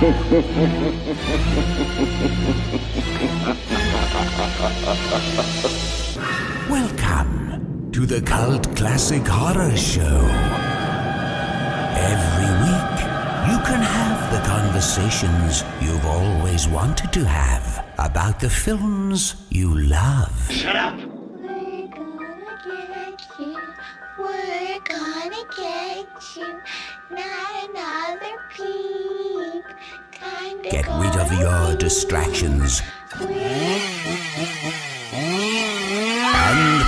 Welcome to the Cult Classic Horror Show. Every week, you can have the conversations you've always wanted to have about the films you love. Shut up! We're gonna get you. Not another peep. Get rid of your distractions and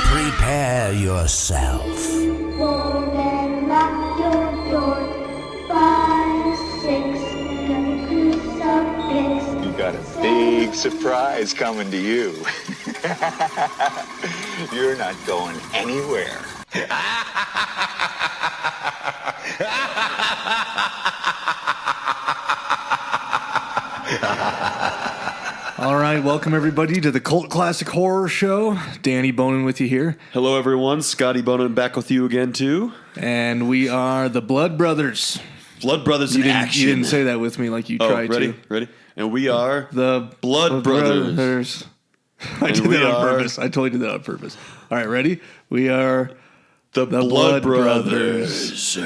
prepare yourself. Then lock your door. 5, 6, gonna crucifix. You got a big surprise coming to you. You're not going anywhere. All right, welcome everybody to the Cult Classic Horror Show. Danny Bonin with you here. Hello, everyone. Scotty Bonin back with you again, too. And we are the Blood Brothers. Blood Brothers in action. You didn't say that with me like you tried ready? to. Ready? And we are The Blood Brothers. I did that on purpose. I totally did that on purpose. All right, ready? We are the Blood Brothers.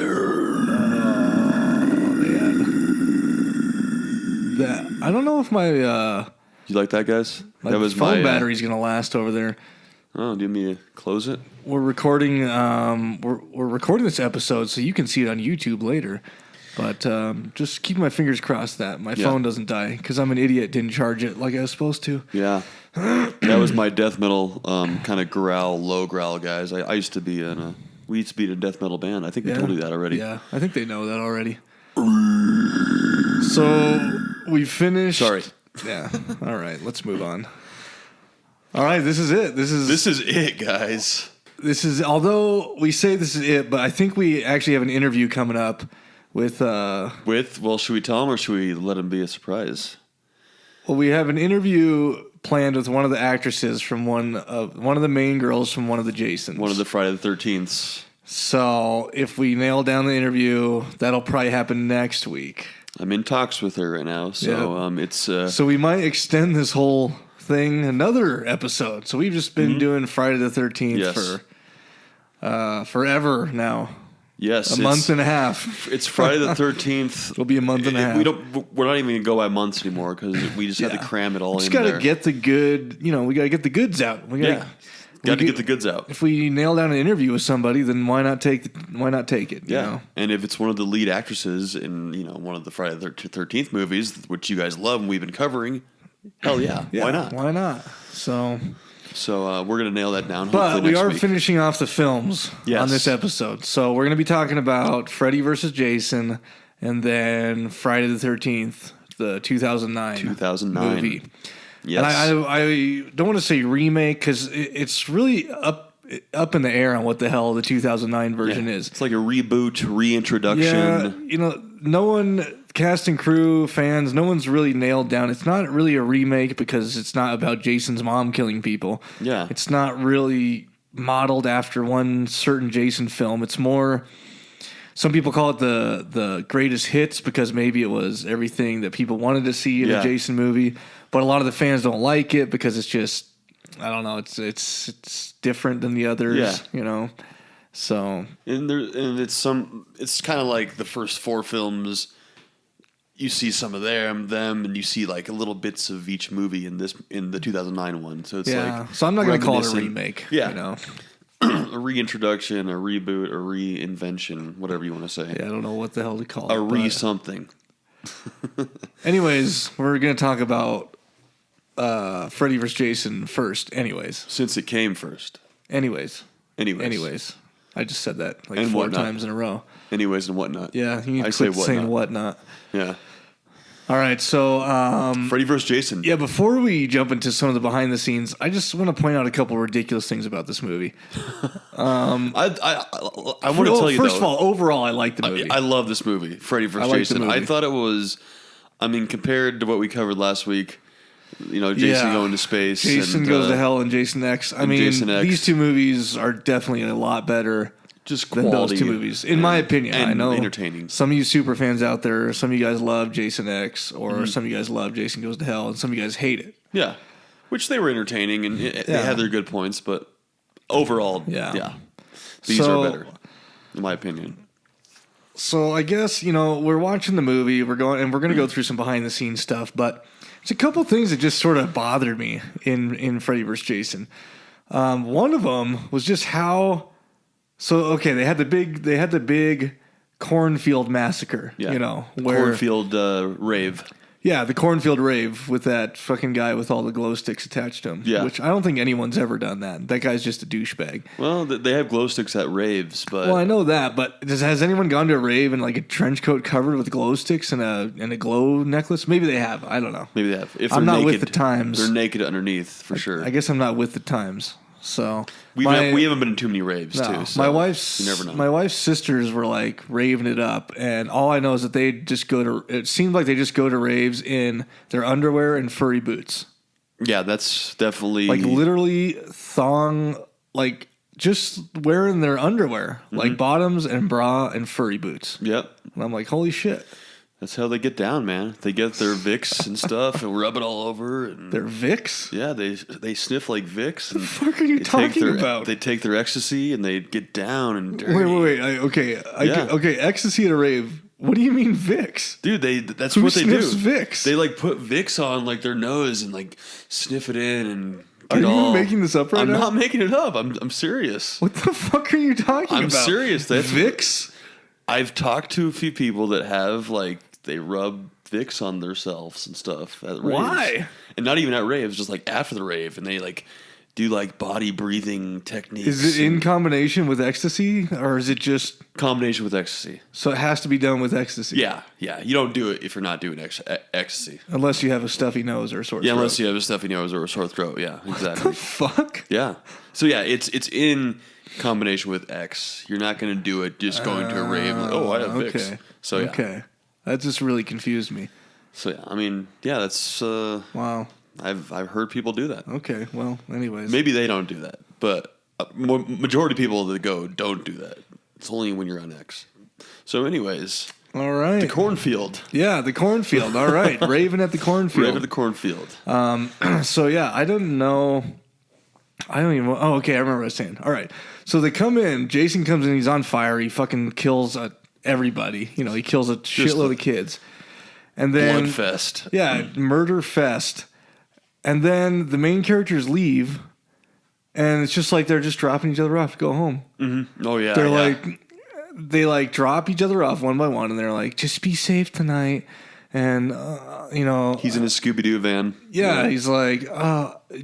I don't know if my You like that, guys? That was phone my battery's gonna last over there. Oh, do you want me to close it? We're recording. We're recording this episode, so you can see it on YouTube later. But just keep my fingers crossed that my phone doesn't die because I'm an idiot. Didn't charge it like I was supposed to. Yeah, that was my death metal kind of growl, low growl, guys. I used to be we used to be in a death metal band. I think we told you that already. Yeah, I think they know that already. So we finished. Sorry. Yeah. All right. Let's move on. All right. This is it. This is it, guys. This is. Although we say this is it, but I think we actually have an interview coming up with. Well, should we tell them or should we let them be a surprise? Well, we have an interview planned with one of the actresses from one of the main girls from one of the Jasons. One of the Friday the 13th. So if we nail down the interview, that'll probably happen next week. I'm in talks with her right now, so it's. So we might extend this whole thing another episode. So we've just been doing Friday the 13th for forever now. Yes, a month and a half. It's Friday the 13th. It'll be a month and a half. We're not even gonna go by months anymore because we just had to cram it all in. Just got to get the good. We got to get the goods out. Got to get the goods out. If we nail down an interview with somebody, then why not take it? You know? And if it's one of the lead actresses in one of the Friday the 13th movies, which you guys love and we've been covering, hell yeah, why not? Why not? So we're gonna nail that down. But we are week. finishing off the films on this episode. So we're gonna be talking about Freddy versus Jason, and then Friday the 13th, the 2009 movie. Yes. And I don't want to say remake because it's really up in the air on what the hell the 2009 version is. It's like a reboot, reintroduction. Yeah, no one, cast and crew, fans, no one's really nailed down. It's not really a remake because it's not about Jason's mom killing people. Yeah. It's not really modeled after one certain Jason film. It's more... Some people call it the greatest hits because maybe it was everything that people wanted to see in a Jason movie. But a lot of the fans don't like it because it's just, I don't know, it's different than the others, So and it's kind of like the first 4 films. You see some of them, and you see like little bits of each movie in the 2009 one. So it's like so I'm not going to call it a remake. Yeah. A reintroduction, a reboot, a reinvention, whatever you want to say. Yeah, I don't know what the hell to call it. A re-something. Anyways, we're going to talk about Freddy vs. Jason first, anyways. Since it came first. Anyways. I just said that like and 4 whatnot. times in a row. Anyways and whatnot. Yeah, you need to quit saying whatnot. Yeah. All right, so... Freddy vs. Jason. Yeah, before we jump into some of the behind the scenes, I just want to point out a couple ridiculous things about this movie. I want to tell you, First of all, overall, I like the movie. I love this movie, Freddy vs. Jason. I thought it was... compared to what we covered last week, Jason going to space. Jason Goes to Hell and Jason X. Jason X. These two movies are definitely a lot better. just than those quality two movies, in my opinion. and I know entertaining. some of you super fans out there, some of you guys love Jason X, or Mm-hmm. some of you guys love Jason Goes to Hell, and some of you guys hate it. Yeah, which they were entertaining and they had their good points, but overall, these So- are better, in my opinion. So I guess, we're watching the movie, we're going to go through some behind the scenes stuff, but there's a couple things that just sort of bothered me in Freddy vs. Jason. One of them was just how, they had the big cornfield massacre, Yeah. where Cornfield rave. Yeah, the cornfield rave with that fucking guy with all the glow sticks attached to him. Yeah. Which I don't think anyone's ever done that. That guy's just a douchebag. Well, they have glow sticks at raves, but Well, I know that, but has anyone gone to a rave in like a trench coat covered with glow sticks and a glow necklace? Maybe they have. I don't know. maybe they have. If I'm they're not naked, with the times. They're naked underneath for sure. I guess I'm not with the times. So we haven't been in too many raves no, too. So my you never know. wife's sisters were like raving it up, and all I know is that they just go to. It seemed like they just go to raves in their underwear and furry boots. Yeah, that's definitely Like literally thong, like just wearing their underwear, like bottoms and bra and furry boots. Yep. And I'm like, holy shit. That's how they get down, man. They get their Vicks and stuff and rub it all over. And They're Vicks? yeah, they sniff like Vicks. What the fuck are you they take talking about? They take their ecstasy and they get down and dirty. Wait. Yeah. Okay, ecstasy at a rave. What do you mean Vicks? Dude, that's Who what they do. sniffs Vicks? They like put Vicks on like their nose and like sniff it in and Are get you all. making this up right I'm now? not making it up. I'm serious. What the fuck are you talking about? I'm serious. That's Vicks? I've talked to a few people that have like they rub Vicks on themselves and stuff at raves. Why? And not even at raves, just like after the rave, and they like do like body breathing techniques. Is it in and combination with ecstasy, or is it just combination with ecstasy? so it has to be done with ecstasy? Yeah. You don't do it if you're not doing ecstasy. Unless you have a stuffy nose or a sore Yeah, throat. unless you have a stuffy nose or a sore throat. Yeah, exactly. Fuck. Yeah. So yeah, it's in combination with X. You're not going to do it just going to a rave. Like, oh, I have Vicks. Okay. So yeah. Okay. That just really confused me. So yeah, I mean, yeah, that's. Wow. I've heard people do that. Okay. Well, anyways. Maybe they don't do that, but majority of people that go don't do that. It's only when you're on X. So, anyways, All right. the cornfield. Yeah, the cornfield. All right. Raven at the cornfield. Right at the cornfield. So yeah, I don't know. I don't even. Oh, okay. I remember what I was saying. All right. So they come in. Jason comes in. He's on fire. He fucking kills everybody. He kills a shitload of kids. And then Bloodfest. Yeah, murder fest. And then the main characters leave, and it's just like they're just dropping each other off to go home. Oh yeah. They're yeah. they drop each other off one by one, and they're like, just be safe tonight. And he's in his Scooby Doo van. yeah, he's like,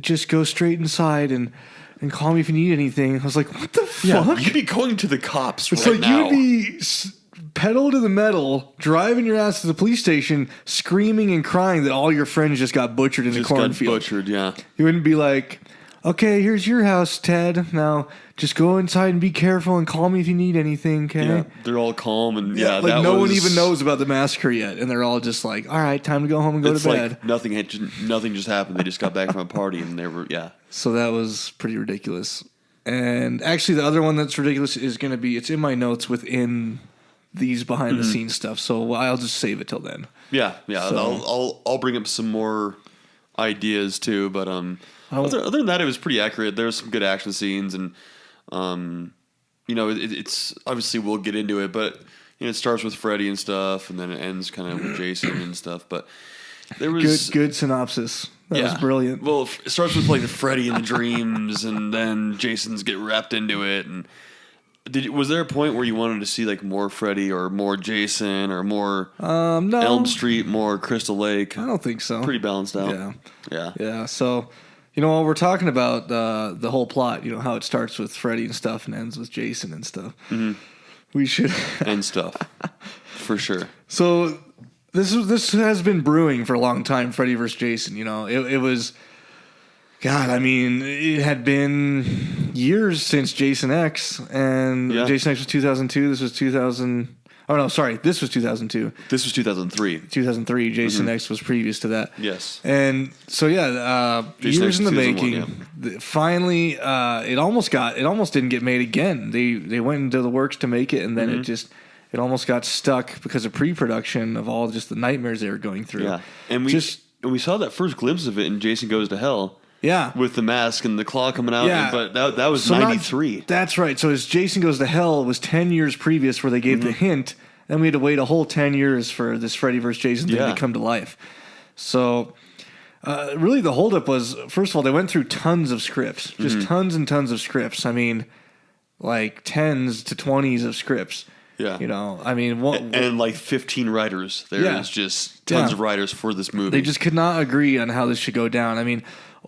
just go straight inside and call me if you need anything. I was like, what the Yeah, fuck? you'd be going to the cops It's right like now. you'd be pedal to the metal, driving your ass to the police station, screaming and crying that all your friends just got butchered in just the got cornfield. butchered. Yeah. You wouldn't be like, okay, here's your house, Ted. Now just go inside and be careful and call me if you need anything, okay? Yeah. They're all calm and yeah. Like that no was, one even knows about the massacre yet, and they're all just like, all right, time to go home and go It's to bed. like nothing just happened. They just got back from a party and they were So that was pretty ridiculous. And actually, the other one that's ridiculous is going to be, it's in my notes within these behind the scenes stuff. So I'll just save it till then. Yeah. So- I'll bring up some more ideas too, but other than that, it was pretty accurate. There was some good action scenes, and it's obviously we'll get into it, but it starts with Freddy and stuff, and then it ends kind of with Jason and stuff. But there was Good synopsis. That was brilliant. Well, it starts with like the Freddy and the dreams, and then Jason's get wrapped into it. And was there a point where you wanted to see like more Freddy or more Jason or more No, Elm Street, more Crystal Lake? I don't think so. Pretty balanced out. Yeah. Yeah. Yeah. So, while we're talking about the whole plot, how it starts with Freddy and stuff and ends with Jason and stuff, we should. And stuff. For sure. So this has been brewing for a long time. Freddy vs. Jason. It was. God, I mean, it had been years since Jason X, and Yeah. Jason X was 2002. This was 2000. Oh, no, sorry. This was 2002. This was 2003. 2003. Jason X was previous to that. Yes. And so, Jason years X in the 2001, making. Finally, it almost didn't get made again. They went into the works to make it, and then it almost got stuck because of pre-production of all just the nightmares they were going through. Yeah. And we saw that first glimpse of it in Jason Goes to Hell. Yeah. With the mask and the claw coming out. Yeah. But that was 93. That's right. So as Jason Goes to Hell was 10 years previous where they gave the hint. Then we had to wait a whole 10 years for this Freddy vs. Jason thing to come to life. So really the holdup was, first of all, they went through tons of scripts. Just tons and tons of scripts. I mean, like tens to 20s of scripts. Yeah. You know, I mean... and like 15 writers. There's just tons of writers for this movie. They just could not agree on how this should go down. I mean...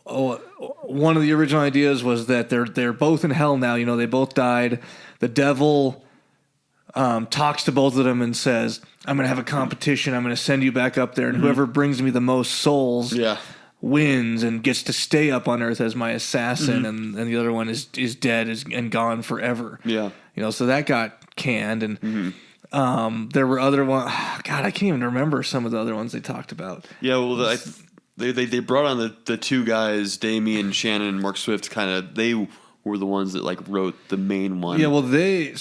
one of the original ideas was that they're both in hell now. You know, they both died. The devil talks to both of them and says, "I'm going to have a competition. I'm going to send you back up there, and whoever brings me the most souls wins and gets to stay up on Earth as my assassin." And the other one is dead and gone forever. Yeah, you know, so that got canned. And there were other ones. God, I can't even remember some of the other ones they talked about. Yeah, well, They brought on the two guys, Damien Shannon and Mark Swift. They were the ones that like wrote the main one. Yeah, well, they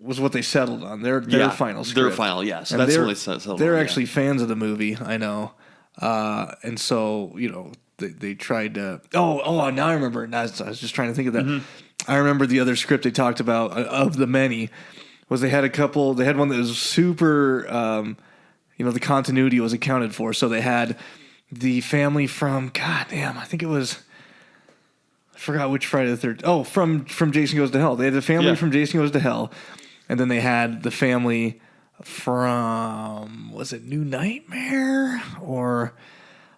was what they settled on. Their final script. Their final, yes. And that's what they settled on. They're actually fans of the movie, I know, and so you know they tried to. Oh, now I remember. I was just trying to think of that. I remember the other script they talked about of the many was they had a couple. They had one that was super. The continuity was accounted for, so they had. The family from I think it was I forgot which Friday the 13th. Oh, from Jason Goes to Hell. They had the family from Jason Goes to Hell, and then they had the family from was it New Nightmare or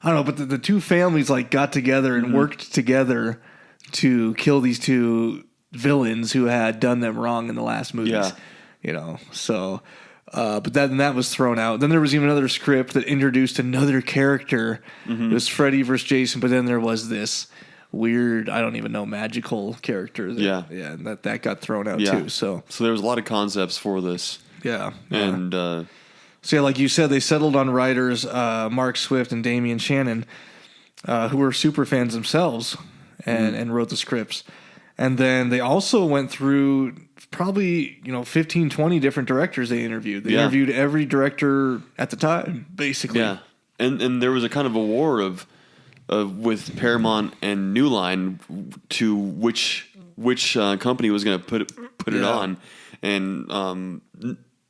I don't know, but the two families like got together and worked together to kill these two villains who had done them wrong in the last movies. Yeah. You know, so. But that was thrown out. Then there was even another script that introduced another character. It was Freddy versus Jason, but then there was this weird, I don't even know, magical character. And that got thrown out too. So there was a lot of concepts for this. Yeah. And so like you said, they settled on writers Mark Swift and Damien Shannon, who were super fans themselves and wrote the scripts. And then they also went through probably, 15, 20 different directors they interviewed. They interviewed every director at the time, basically. Yeah. And there was a kind of a war of with Paramount and New Line to which company was going to put it on. And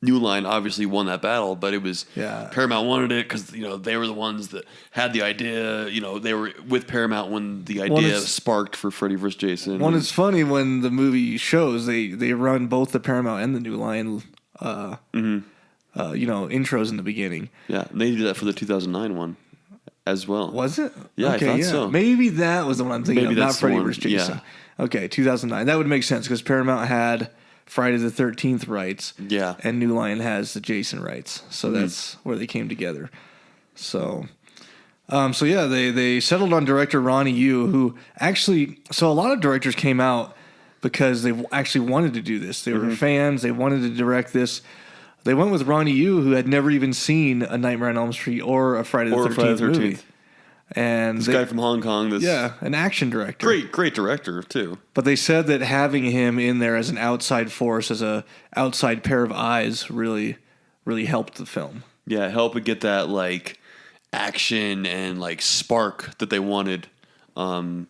New Line obviously won that battle, but it was Paramount wanted it because they were the ones that had the idea. They were with Paramount when the idea sparked for Freddy vs. Jason. It's funny when the movie shows they run both the Paramount and the New Line, intros in the beginning. Yeah, and they did that for the 2009 one as well. Was it? Yeah, okay, I thought so. Maybe that was the one I'm thinking of, not Freddy vs. Jason. Yeah. Okay, 2009. That would make sense because Paramount had Friday the 13th rights. Yeah. And New Line has the Jason rights. So that's where they came together. So they settled on director Ronnie Yu, who actually, so a lot of directors came out because they actually wanted to do this. They were fans. They wanted to direct this. They went with Ronnie Yu, who had never even seen a Nightmare on Elm Street or a Friday the 13th movie. And this guy from Hong Kong. An action director. Great director, too. But they said that having him in there as an outside force, as a outside pair of eyes, really, really helped the film. Yeah, help it get that, like, action and, like, spark that they wanted. I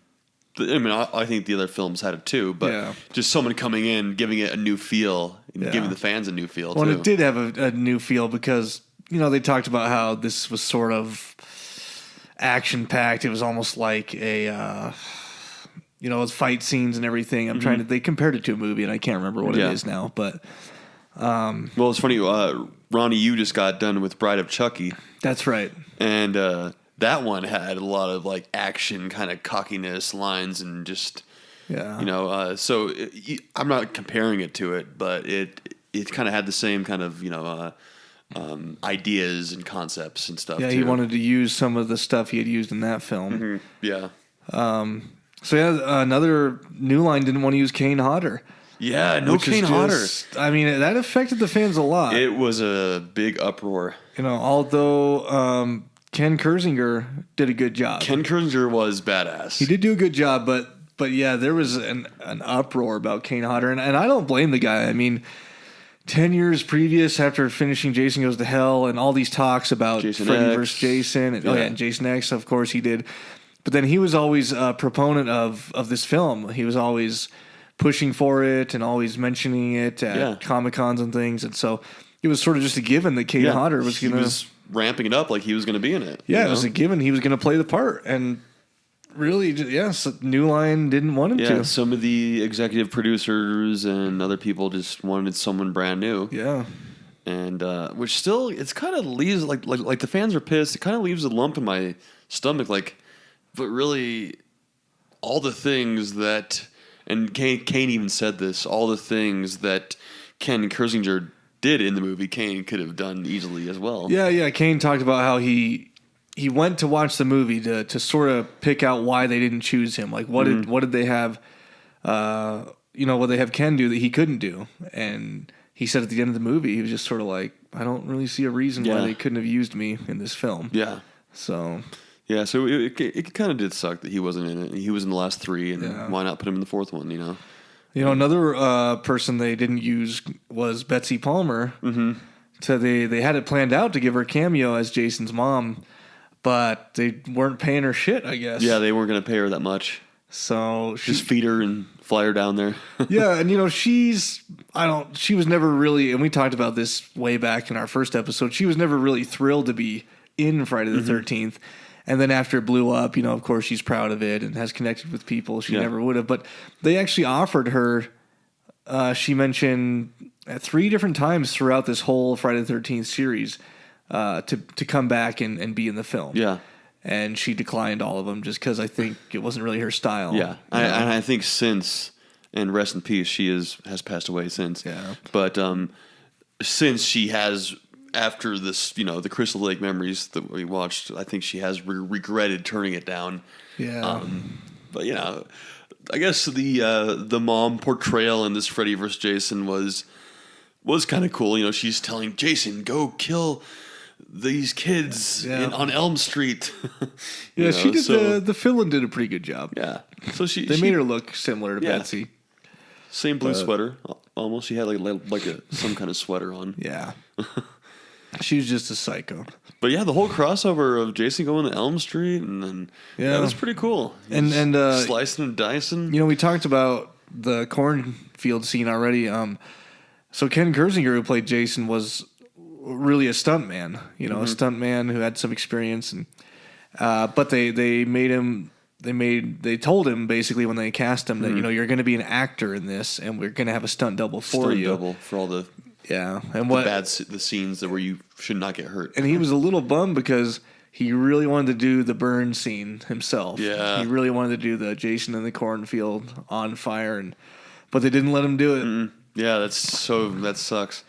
think the other films had it, too. But just someone coming in, giving it a new feel, and giving the fans a new feel, too. Well, it did have a new feel because, they talked about how this was sort of action-packed. It was almost like a, with fight scenes and everything. They compared it to a movie, and I can't remember what it is now, but... well, it's funny, Ronnie Yu just got done with Bride of Chucky. That's right. And that one had a lot of, like, action kind of cockiness lines and just... Yeah. So I'm not comparing it to it, but it kind of had the same kind of, ideas and concepts and stuff. Yeah, he wanted to use some of the stuff he had used in that film. Yeah. Another New Line didn't want to use Kane Hodder. Yeah, no which is Kane Hodder. I mean, that affected the fans a lot. It was a big uproar. Although Ken Kersinger did a good job. Ken Kersinger was badass. He did do a good job, but yeah, there was an uproar about Kane Hodder, and I don't blame the guy. I mean, 10 years previous, after finishing Jason Goes to Hell, and all these talks about Jason Freddy X. versus Jason, and, and Jason X, of course he did. But then he was always a proponent of this film. He was always pushing for it and always mentioning it at Comic-Cons and things, and so it was sort of just a given that Kane Hodder was going to... He was ramping it up like he was going to be in it. Yeah, it was a given he was going to play the part, and... Really, so New Line didn't want him to. Yeah, some of the executive producers and other people just wanted someone brand new. Yeah. And which still, it's kind of leaves, like the fans are pissed. It kind of leaves a lump in my stomach. But really, all the things that, and Kane even said this, all the things that Ken Kersinger did in the movie, Kane could have done easily as well. Yeah. Kane talked about how he went to watch the movie to sort of pick out why they didn't choose him. Like, what did they have, what they have Ken do that he couldn't do? And he said at the end of the movie, he was just sort of like, I don't really see a reason why they couldn't have used me in this film. Yeah. So... Yeah, so it kind of did suck that he wasn't in it. He was in the last three, and why not put him in the fourth one, Another person they didn't use was Betsy Palmer. Mm-hmm. So they had it planned out to give her a cameo as Jason's mom, but they weren't paying her shit, I guess. Yeah, they weren't going to pay her that much. So just feed her and fly her down there. Yeah, and she was never really, and we talked about this way back in our first episode, she was never really thrilled to be in Friday the 13th. And then after it blew up, of course, she's proud of it and has connected with people she never would have. But they actually offered her, she mentioned at 3 different times throughout this whole Friday the 13th series, to come back and be in the film. Yeah. And she declined all of them just because I think it wasn't really her style. Yeah. I think since, and rest in peace, she has passed away since. Yeah. But since she has... After this, the Crystal Lake memories that we watched, I think she has regretted turning it down. Yeah. But I guess the mom portrayal in this Freddy vs. Jason was kind of cool. She's telling Jason, "Go kill these kids on Elm Street." She did. The villain did a pretty good job. Yeah. So they made her look similar to Betsy. Same blue sweater, almost. She had some kind of sweater on. Yeah. She was just a psycho. But the whole crossover of Jason going to Elm Street, and then that was pretty cool. And slicing and dicing. We talked about the cornfield scene already. So Ken Kersinger, who played Jason, was really a stuntman. A stuntman who had some experience, and but they told him basically when they cast him that you're going to be an actor in this, and we're going to have a stunt double for you. Stunt double for all the. Yeah, and the scenes where you should not get hurt. And he was a little bummed because he really wanted to do the burn scene himself. Yeah, he really wanted to do the Jason in the cornfield on fire, but they didn't let him do it. Mm-mm. Yeah, that sucks.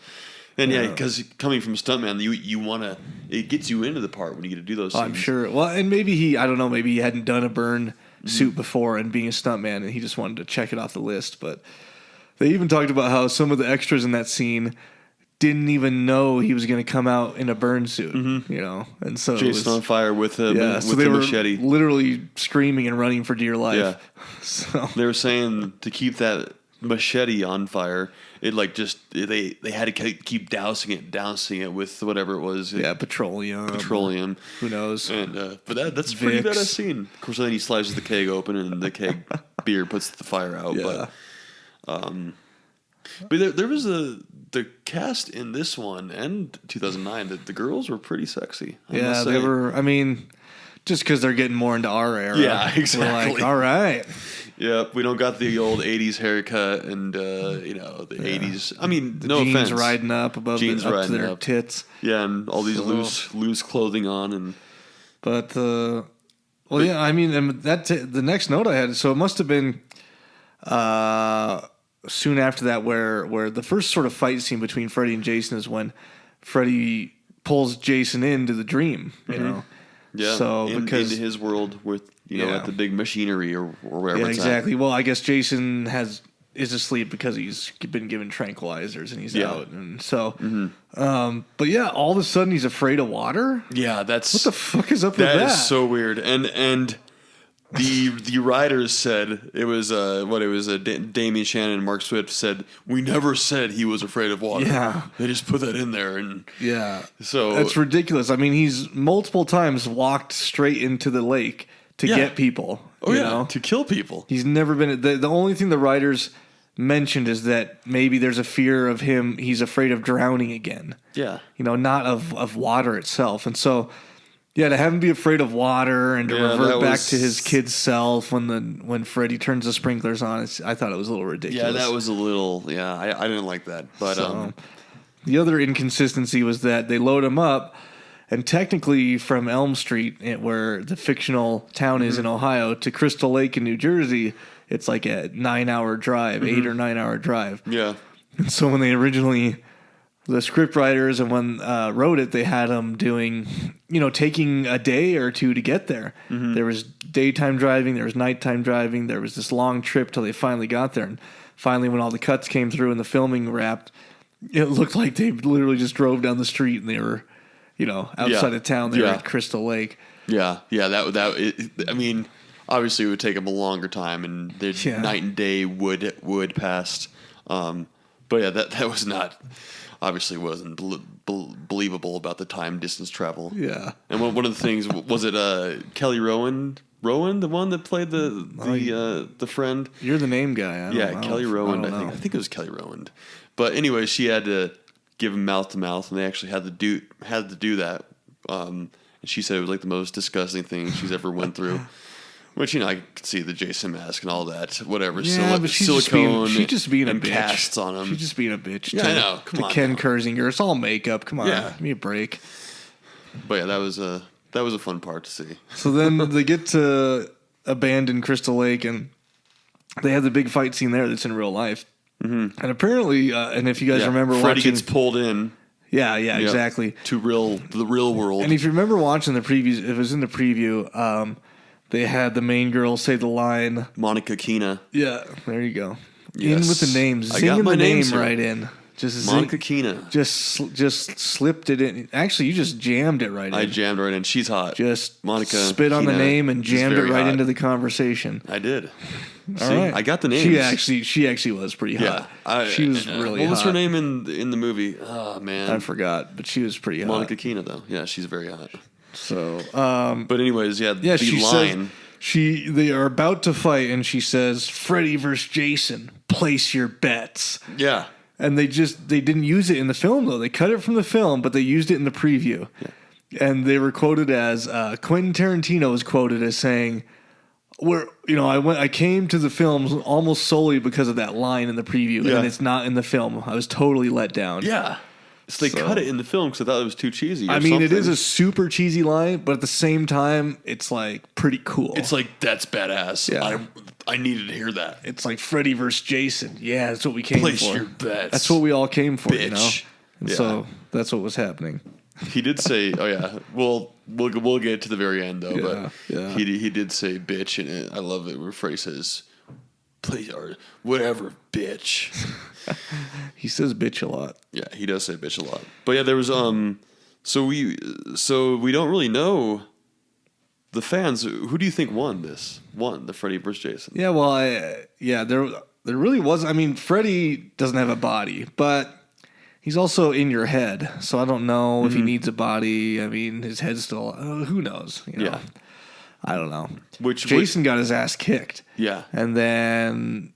And because coming from stuntman, you want to, it gets you into the part when you get to do those scenes. I'm sure. Well, and maybe he hadn't done a burn suit before, and being a stuntman, and he just wanted to check it off the list, but. They even talked about how some of the extras in that scene didn't even know he was going to come out in a burn suit, and so Jason on fire with a machete, literally screaming and running for dear life. Yeah, so they were saying to keep that machete on fire, it they had to keep dousing it with whatever it was. Petroleum. Who knows? And but that's a pretty Vicks. badass scene. Of course, then he slices the keg open and the keg beer puts the fire out. Yeah. But there was the cast in this one and 2009 that the girls were pretty sexy. Yeah, they were. I mean, just because they're getting more into our era. Yeah, exactly. We're like, all right. Yeah, we don't got the old '80s haircut and the '80s. I mean, the no jeans offense, riding up above jeans up riding to their up. tits. Yeah, and all these loose clothing on and. But I mean, and the next note I had. So it must have been. Soon after that, where the first sort of fight scene between Freddy and Jason is when Freddy pulls Jason into the dream, Yeah, so because into his world with at the big machinery or wherever. Yeah, it's exactly. At. Well, I guess Jason has is asleep because he's been given tranquilizers and he's Yeah. out. And so, but yeah, all of a sudden he's afraid of water. Yeah, that's What the fuck is up with that? That is so weird. And the writers said it was Damien Shannon and Mark Swift said we never said he was afraid of water. Yeah. They just put that in there, and Yeah. so That's ridiculous. I mean, he's multiple times walked straight into the lake to Yeah. get people. oh you yeah, know? to kill people. He's never been. The only thing the writers mentioned is that maybe there's a fear of him. He's afraid of drowning again. Yeah, You know, not of water itself. And so, yeah, to have him be afraid of water and to Yeah, revert that back was- to his kid self when Freddy turns the sprinklers on, I thought it was a little ridiculous. yeah, that was a little. Yeah, I didn't like that, but So, the other inconsistency was that they load him up, and technically from Elm Street, where the fictional town is in Ohio, to Crystal Lake in New Jersey, it's like a 9-hour drive, 8 or 9 hour drive. yeah, And so when they originally, the script writers and when wrote it, they had them doing, taking a day or two to get there. There was daytime driving, there was nighttime driving, there was this long trip till they finally got there. And finally, when all the cuts came through and the filming wrapped, it looked like they literally just drove down the street and they were, outside of town. They were at Crystal Lake. yeah. I mean, obviously it would take them a longer time, and the night and day would pass. But yeah, that was not. Obviously wasn't believable about the time distance travel. Yeah. And one of the things was it Kelly Rowan, the one that played the friend. You're the name guy. Kelly Rowan. I don't know. I think it was Kelly Rowan. But anyway, she had to give him mouth to mouth, and they actually had to do that. And she said it was like the most disgusting thing she's ever went through. Which, I could see the Jason mask and all that, whatever. Yeah, but she's silicone just being a and bitch. casts on him. She's just being a bitch. Yeah, I know. Come on Ken now. Kersinger. It's all makeup. Come on. Yeah. Give me a break. But yeah, that was a fun part to see. So then they get to abandon Crystal Lake, and they have the big fight scene there that's in real life. Mm-hmm. And apparently, and if you guys remember Freddy watching... gets pulled in. Yeah, exactly. To the real world. And if you remember watching the previews, it was in the preview, they had the main girl say the line... Monica Keena. Yeah, there you go. Yes. In with the names. I got Zinging my the name names here. right in. Just Monica Keena. Just slipped it in. Actually, you just jammed it right in. I jammed right in. She's hot. Just Monica spit on the Keena name and is jammed it very right hot. into the conversation. I did. All See, right. I got the names. She actually was pretty hot. She was really hot. What was her name in the movie? Oh, man. I forgot, but she was pretty hot. Monica Keena, though. Yeah, she's very hot. So, But anyways, yeah, the she line. says they are about to fight, and she says, "Freddy versus Jason, place your bets." Yeah. And they didn't use it in the film though. They cut it from the film, but they used it in the preview. Yeah. And they were quoted as Quentin Tarantino was quoted as saying, I came to the films almost solely because of that line in the preview, and it's not in the film. I was totally let down." Yeah. So they cut it in the film because I thought it was too cheesy. I mean, it is a super cheesy line, but at the same time, it's like pretty cool. It's like, that's badass. Yeah. I needed to hear that. It's like Freddy versus Jason. Yeah, that's what we came Place for. your bets. That's what we all came for, Bitch. And Yeah. so that's what was happening. He did say, "Oh yeah, we'll get to the very end though." But yeah. he did say "bitch," and I love it where Freddy says, "Please or whatever, bitch." He says bitch a lot. Yeah, he does say "bitch" a lot. But yeah, there was so we don't really know the fans. Who do you think won the Freddy versus Jason? Yeah, well, there really was. I mean, Freddy doesn't have a body, but he's also in your head. So I don't know if he needs a body. I mean, his head's still. Who knows? Yeah. I don't know. Which Jason got his ass kicked. Yeah. And then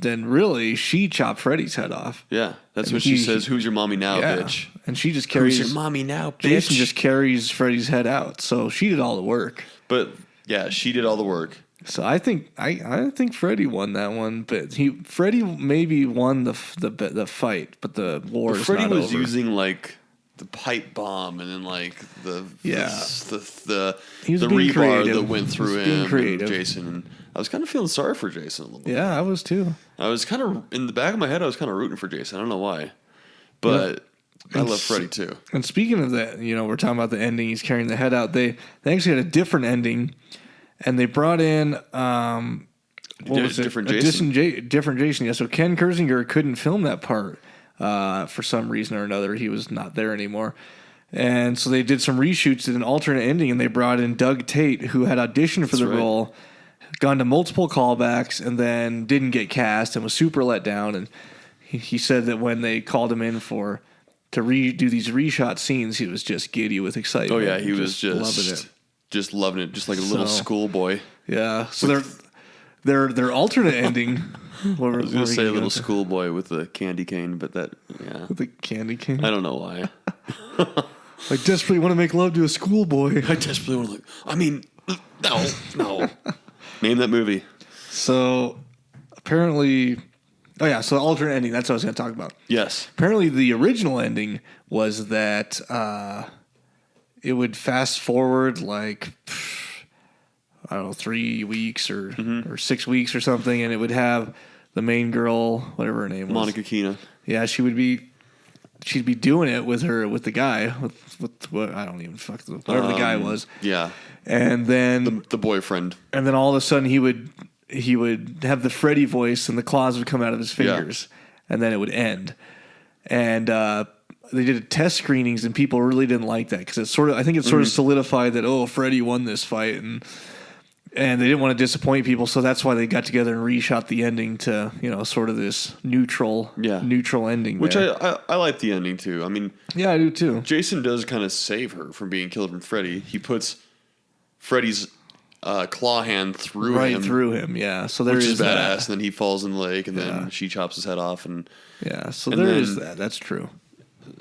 really she chopped Freddy's head off. Yeah, that's And what she says. "Who's your mommy now, bitch?" And she just carries Who's your mommy now, bitch? Jason just carries Freddy's head out. So she did all the work. But yeah, she did all the work. So I think Freddy won that one, but Freddy maybe won the fight, but the war But is Freddy not was over. using like the pipe bomb and then like the He was the being rebar creative. that went He through was being him creative. and Jason. And I was kind of feeling sorry for Jason a little bit. Yeah, I was too. I was kind of in the back of my head. I was kind of rooting for Jason. I don't know why, but I love Freddy too. And speaking of that, we're talking about the ending. He's carrying the head out. They actually had a different ending, and they brought in what was it? Different Jason. Different Jason. Yeah. So Ken Kirzinger couldn't film that part for some reason or another. He was not there anymore. And so they did some reshoots, did an alternate ending, and they brought in Doug Tate, who had auditioned for the role, gone to multiple callbacks, and then didn't get cast and was super let down. And he said that when they called him in to redo these reshot scenes, he was just giddy with excitement. Oh yeah, he was just loving it, just like a little schoolboy. Yeah. So their alternate ending. I was going to say a little schoolboy with the candy cane, but with the candy cane. I don't know why. I desperately want to make love to a schoolboy. I desperately want to. No. Name that movie. So apparently. Oh, yeah, so the alternate ending, that's what I was going to talk about. Yes. Apparently the original ending was that it would fast forward like, I don't know, 3 weeks or 6 weeks or something, and it would have the main girl, whatever her name was. Monica Keena. Yeah, she'd be doing it with the guy, with what, I don't even whatever the guy was. Yeah. And then the boyfriend. And then all of a sudden he would have the Freddy voice and the claws would come out of his fingers, and then it would end. And they did test screenings, and people really didn't like that because I think it sort of solidified that Freddy won this fight, and they didn't want to disappoint people, so that's why they got together and reshot the ending to sort of this neutral ending. Which I like the ending too. I mean, yeah, I do too. Jason does kind of save her from being killed from Freddy. He puts Freddy's claw hand through him. Yeah. So there which is badass. that. And then he falls in the lake, and then she chops his head off. And so there is that. That's true.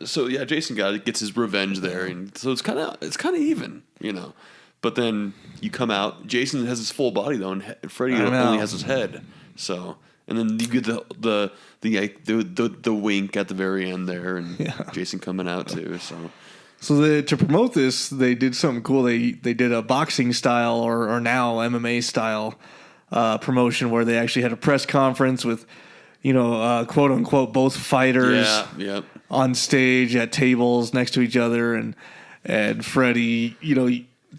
So yeah, Jason gets his revenge there, and so it's kind of even, But then you come out. Jason has his full body though, and Freddy only has his head. So and then you get the wink at the very end there, and Jason coming out too. So to promote this, they did something cool. They did a boxing style or now MMA style promotion where they actually had a press conference with, quote unquote, both fighters on stage at tables next to each other, and Freddy,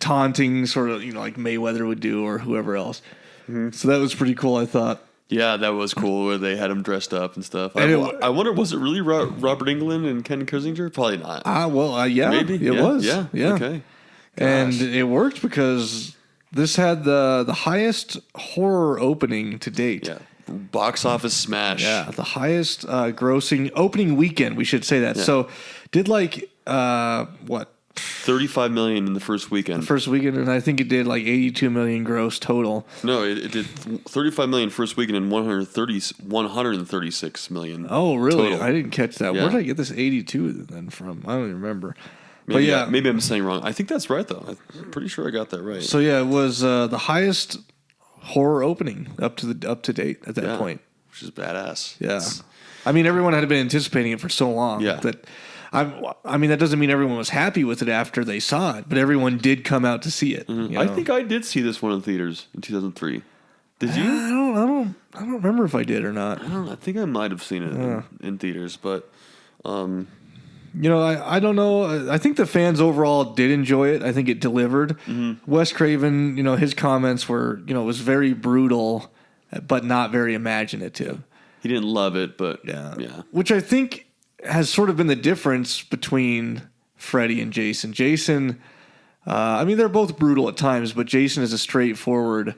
taunting sort of, like Mayweather would do or whoever else. Mm-hmm. So that was pretty cool, I thought. Yeah, that was cool where they had him dressed up and stuff. I wonder, was it really Robert Englund and Ken Kirzinger? Probably not. Yeah, maybe it was. Yeah. Okay. And it worked because this had the highest horror opening to date. Yeah, box office smash. Yeah, the highest grossing opening weekend. We should say that. Yeah. So, did like what? 35 million in the first weekend. And I think it did like 82 million gross total. No, it did 35 million first weekend and 136 million. Oh, really? Total. I didn't catch that. Yeah. Where did I get this 82 then from? I don't even remember. Maybe, maybe I'm saying wrong. I think that's right though. I'm pretty sure I got that right. So yeah, it was the highest horror opening up to date at that point, which is badass. Yeah, I mean everyone had been anticipating it for so long. Yeah. That. I mean, that doesn't mean everyone was happy with it after they saw it, but everyone did come out to see it. Mm-hmm. I think I did see this one in theaters in 2003. Did you? I don't remember if I did or not. I think I might have seen it in theaters, but I don't know. I think the fans overall did enjoy it. I think it delivered. Mm-hmm. Wes Craven, his comments were, it was very brutal, but not very imaginative. He didn't love it, but yeah. Which I think has sort of been the difference between Freddy and Jason. Jason, I mean, they're both brutal at times, but Jason is a straightforward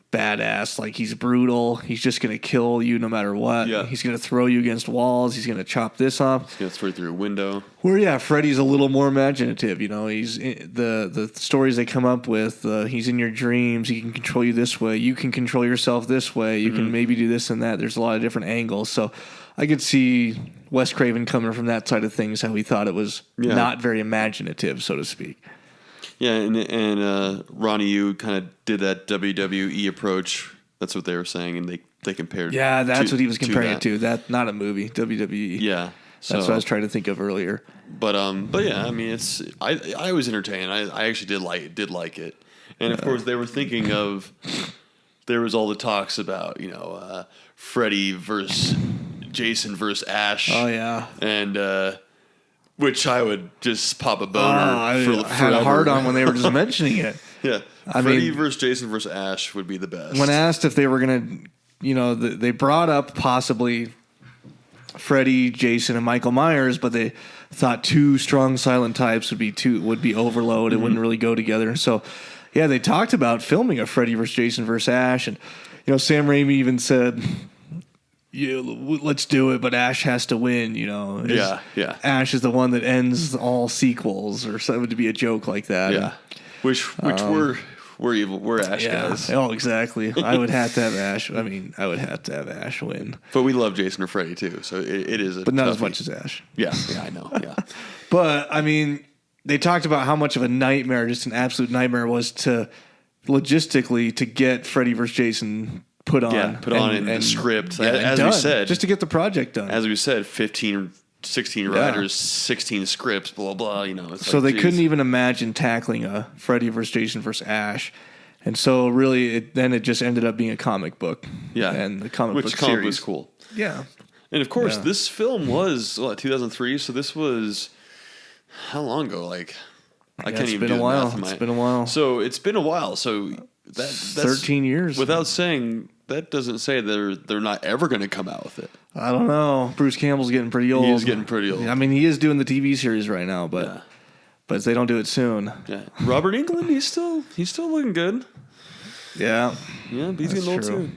badass. Like, he's brutal. He's just going to kill you no matter what. Yeah. He's going to throw you against walls. He's going to chop this off. He's going to throw through a window. Where, Freddy's a little more imaginative. He's the stories they come up with. He's in your dreams. He can control you this way. You can control yourself this way. You can maybe do this and that. There's a lot of different angles. So I could see Wes Craven coming from that side of things, how he thought it was not very imaginative, so to speak. Yeah, and Ronnie Yu kind of did that WWE approach. That's what they were saying, and they compared. Yeah, that's what he was comparing it to. That not a movie, WWE. Yeah, that's what I was trying to think of earlier. But yeah, I mean, I was entertained. I actually did like it, and of course they were thinking of. There was all the talks about Freddy versus Jason versus Ash. Oh yeah, and Which I would just pop a boner I had a forever. hard on when they were just mentioning it. Yeah. Freddy versus Jason versus Ash would be the best. When asked if they were going to, they brought up possibly Freddy, Jason, and Michael Myers, but they thought two strong silent types would be overload. It wouldn't really go together. So, yeah, they talked about filming a Freddy versus Jason versus Ash, and Sam Raimi even said, let's do it, but Ash has to win. Yeah. Ash is the one that ends all sequels, or something, to be a joke like that. Yeah. Which we're evil. We're Ash guys. Oh, exactly. I would have to have Ash. I would have to have Ash win. But we love Jason or Freddy too, so it is. But not as much as Ash. Yeah, I know. Yeah. But they talked about how much of a nightmare, just an absolute nightmare, was to logistically to get Freddy vs. Jason put on. Yeah, put on in the script. Yeah, as done, we said, just to get the project done. As we said, 15, 16 writers, 16 scripts, blah blah. So they couldn't even imagine tackling a Freddy vs. Jason versus Ash. And so really, it just ended up being a comic book. Yeah, and the comic book series was cool. Yeah, and of course, this film was 2003. So this was how long ago? I can't even do the math. It's been a while. So it's been a while. So that's 13 years. Without saying, that doesn't say they're not ever going to come out with it. I don't know. Bruce Campbell's getting pretty old. He is getting pretty old. He is doing the TV series right now, but they don't do it soon. Yeah, Robert Englund, he's still looking good. Yeah, but he's getting old too.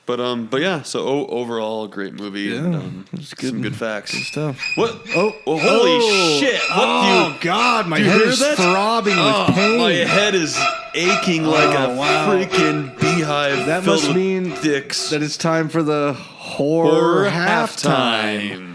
But yeah. So overall, great movie. Yeah, and, some good facts. Good stuff. What? Holy shit! God, my head is throbbing with pain. My head is aching like a freaking beehive. That filled must with mean dicks. that it's time for the horror halftime.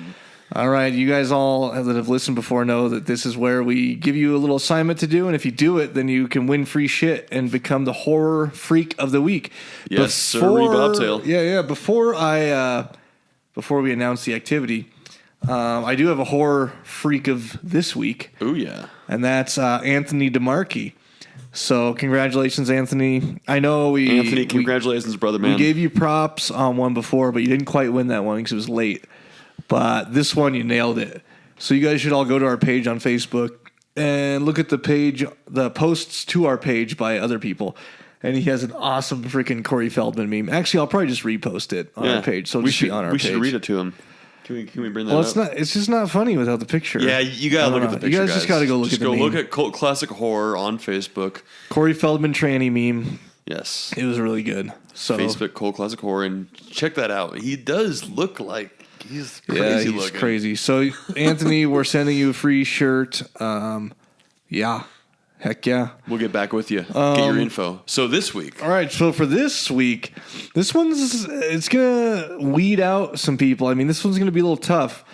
All right, you guys all that have listened before know that this is where we give you a little assignment to do, and if you do it, then you can win free shit and become the horror freak of the week. Yes, sir, Bobtail. Yeah. Before we announce the activity, I do have a horror freak of this week. Oh yeah, and that's Anthony DeMarchi. So congratulations, Anthony. I know congratulations, brother, man. We gave you props on one before, but you didn't quite win that one because it was late. But this one, you nailed it. So you guys should all go to our page on Facebook and look at the posts to our page by other people. And he has an awesome freaking Corey Feldman meme. Actually, I'll probably just repost it on our page. So we should be on our page. We should read it to him. Can we bring that up? It's just not funny without the picture. Yeah, you gotta look at the picture. You guys just gotta go look at the meme. Look at Cult Classic Horror on Facebook. Corey Feldman tranny meme. Yes, it was really good. So Facebook Cult Classic Horror, and check that out. He does look like he's crazy looking. He's crazy. So Anthony, we're sending you a free shirt. Heck yeah. We'll get back with you. Get your info. So this week. All right. So for this week, it's going to weed out some people. This one's going to be a little tough.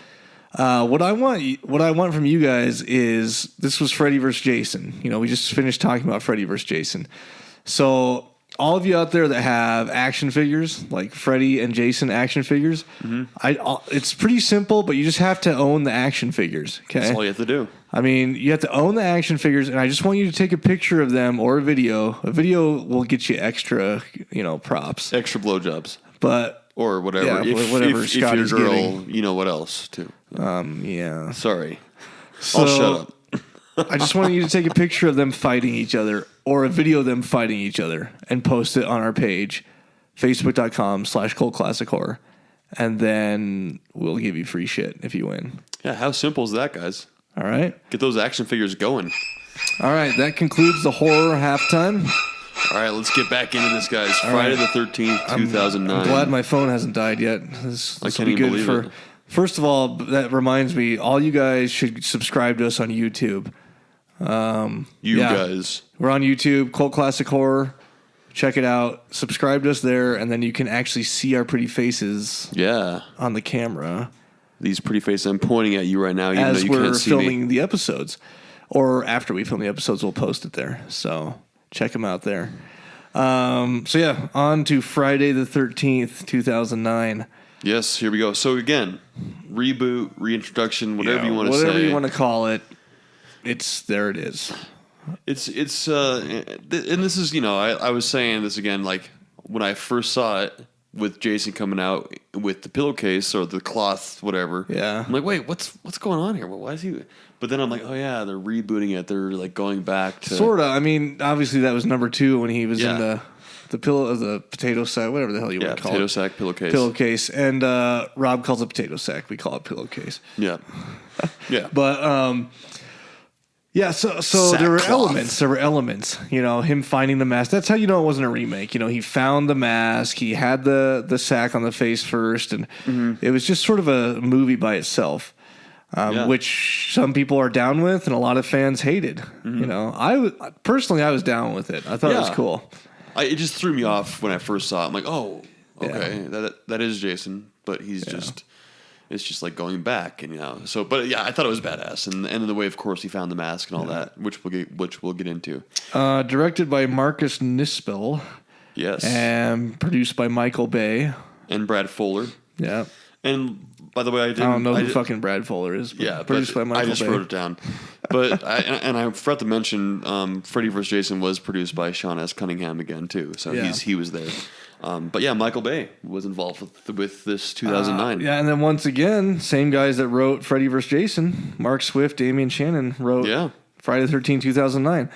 What I want from you guys is, this was Freddy versus Jason. We just finished talking about Freddy versus Jason. So all of you out there that have action figures, like Freddy and Jason action figures, it's pretty simple, but you just have to own the action figures. Okay, that's all you have to do. You have to own the action figures, and I just want you to take a picture of them or a video. A video will get you extra, props, extra blowjobs, or whatever. Yeah, whatever. If your girl, getting. You know what else too? Yeah. Sorry, so, I'll shut up. I just want you to take a picture of them fighting each other or a video of them fighting each other and post it on our page, facebook.com/cultclassichorror. And then we'll give you free shit if you win. Yeah, how simple is that, guys? All right. Get those action figures going. All right, that concludes the horror halftime. All right, let's get back into this, guys. Friday the 13th, 2009. I'm glad my phone hasn't died yet. This will be good for... First of all, that reminds me, all you guys should subscribe to us on YouTube. Guys. We're on YouTube, Cult Classic Horror. Check it out. Subscribe to us there, and then you can actually see our pretty faces on the camera. These pretty faces I'm pointing at you right now, even as though you we're can't see filming me. The episodes. Or after we film the episodes, we'll post it there. So check them out there. On to Friday the 13th, 2009. Yes, here we go. So again, reboot, reintroduction, whatever you want to say. Whatever you want to call it. There it is. It's and this is, I was saying this again, like when I first saw it, with Jason coming out with the pillowcase or the cloth, whatever. Yeah. I'm like, wait, what's going on here? Why is he? But then I'm like, oh yeah, they're rebooting it. They're like going back to sorta. I mean, obviously that was number 2 when he was in Yeah. the potato sack, whatever the hell you want to call potato it. sack pillowcase. Pillowcase. And Rob calls it potato sack. We call it pillowcase. Yeah, yeah. But yeah, so there were elements. There were elements. You know, him finding the mask. That's how you know it wasn't a remake. You know, he found the mask. He had the sack on the face first, and it was just sort of a movie by itself, which some people are down with, and a lot of fans hated. You know, I was down with it. I thought it was cool. It just threw me off when I first saw it. I'm like, oh, okay, that is Jason, but he's just. It's just like going back, and you know. So, but yeah, I thought it was badass, and the way, of course, he found the mask and all that, which we'll get into. Directed by Marcus Nispel, Yes, and produced by Michael Bay and Brad Fuller. Yeah, and by the way, I don't know who fucking Brad Fuller is. But produced by Michael I just Bay. wrote it down. But I forgot to mention, Freddy vs. Jason was produced by Sean S. Cunningham again too, so he was there. But yeah, Michael Bay was involved with this 2009. Yeah, and then once again, same guys that wrote Freddy vs. Jason, Mark Swift, Damian Shannon wrote Friday the 13th, 2009.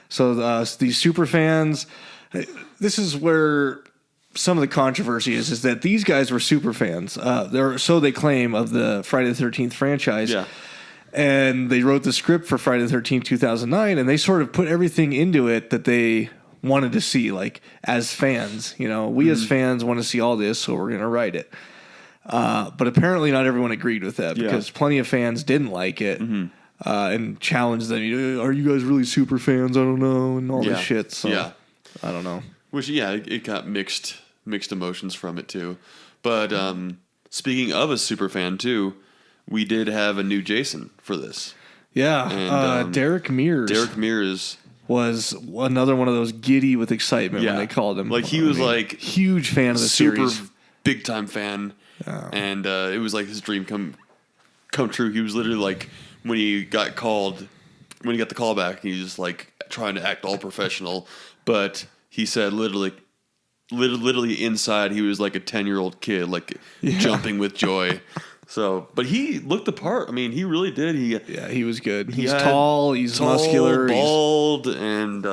So these super fans, this is where some of the controversy is that these guys were super fans. So they claim of the Friday the 13th franchise. Yeah. And they wrote the script for Friday the 13th, 2009, and they sort of put everything into it that they wanted to see, like, as fans. You know, we as fans want to see all this, so we're going to write it. But apparently not everyone agreed with that, because plenty of fans didn't like it and challenged them. Are you guys really super fans? I don't know, and all this shit. So I don't know. Which, it got mixed emotions from it, too. But speaking of a super fan, too, we did have a new Jason for this. Yeah, and, Derek Mears. Derek Mears was another one of those giddy with excitement when they called him. Like, he was like huge fan of the series, big time fan, and it was like his dream come true. He was literally like, when he got the call back, he was like trying to act all professional, but he said literally inside he was like a 10-year-old kid, like jumping with joy. So, but he looked the part. I mean, he really did. He was good. He's tall. He's muscular. Bald, and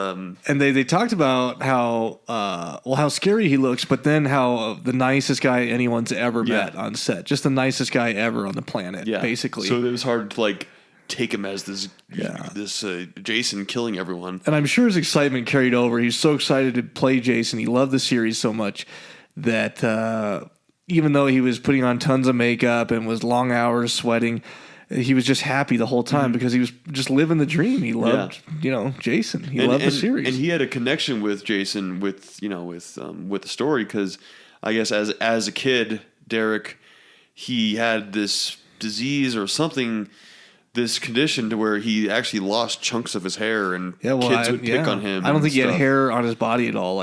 they talked about how scary he looks, but then how the nicest guy anyone's ever met on set. Just the nicest guy ever on the planet, basically. So it was hard to like take him as this Jason killing everyone. And I'm sure his excitement carried over. He's so excited to play Jason. He loved the series so much that even though he was putting on tons of makeup and was long hours sweating, he was just happy the whole time because he was just living the dream. He loved, Jason. He loved the series, and he had a connection with Jason with the story, because I guess as a kid, Derek, he had this disease or something, this condition to where he actually lost chunks of his hair, and kids would pick on him. I don't think he had hair on his body at all.